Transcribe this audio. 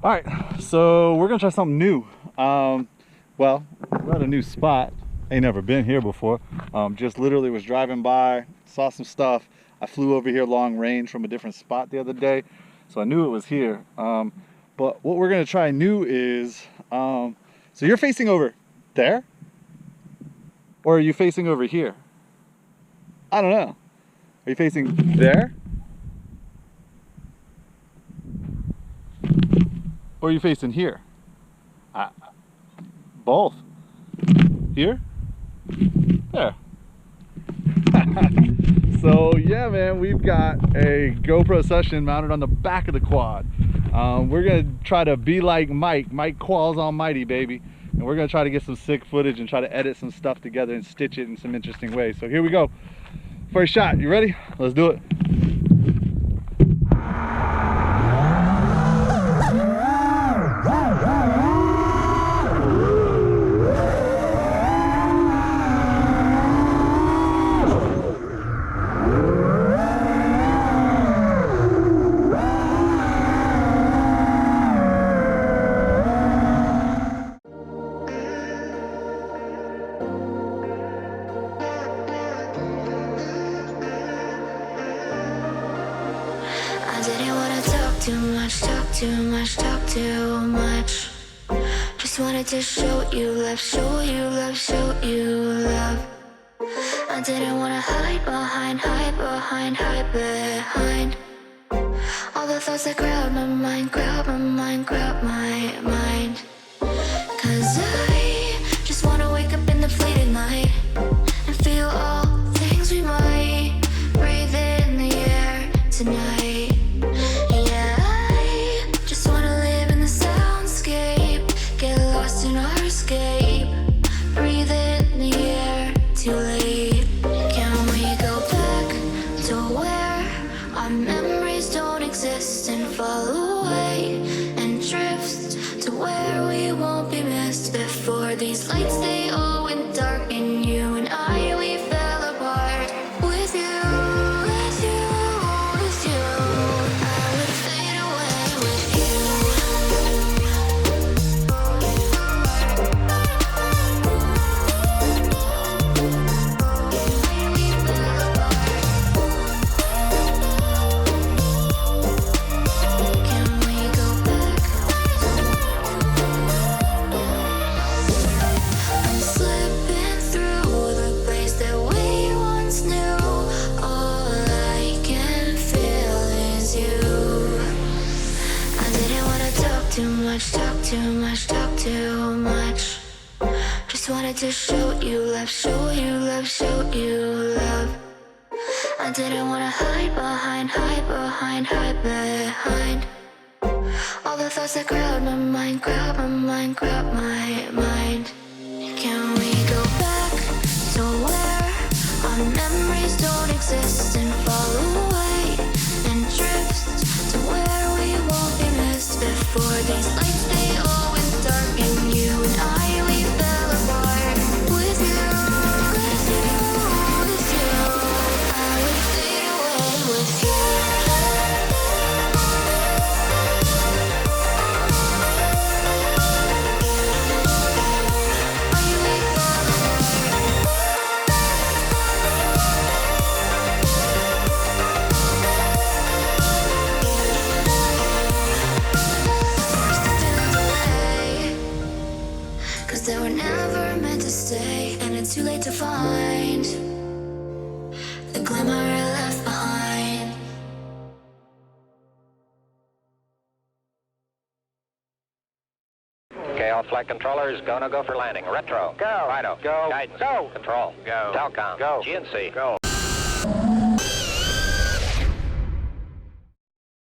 All right, so we're gonna try something new. Well, we're at a new spot. Ain't never been here before. Just literally was driving by, saw some stuff. I flew over here long range from a different spot the other day, so I knew it was here. But what we're gonna try new is, so you're facing over there? Or are you facing over here? I don't know. Are you facing there? Or are you facing here? Both. Here? There. So yeah, man, we've got a GoPro session mounted on the back of the quad. We're gonna try to be like Mike Qualls Almighty, baby. And we're gonna try to get some sick footage and try to edit some stuff together and stitch it in some interesting ways. So here we go. First shot, you ready? Let's do it. I didn't wanna talk too much. Just wanted to show you love. I didn't wanna hide behind all the thoughts that crowd my mind. 'Cause I just wanna wake up in the fleeting light and feel all things we might. Breathe in the air tonight. Too late. Can we go back to where our memories don't exist and fall away and drift to where we won't be missed? Before these lights they all went dark and you and I, we fell apart. With you, I would fade away with you. Talk too much. Just wanted to show you love. I didn't wanna hide behind all the thoughts that crowd my mind. Can we go back to where our memories don't exist and fall away and drift to where we won't be missed? Before these lights they all went dark and you and I, we fell apart. With you, I would fade away with you. They were never meant to stay, and it's too late to find the glimmer left behind. Okay, all flight controllers, go for landing. Retro. Go. Fido. Go. Guidance. Go. Control. Go. Telcom. Go. GNC. Go.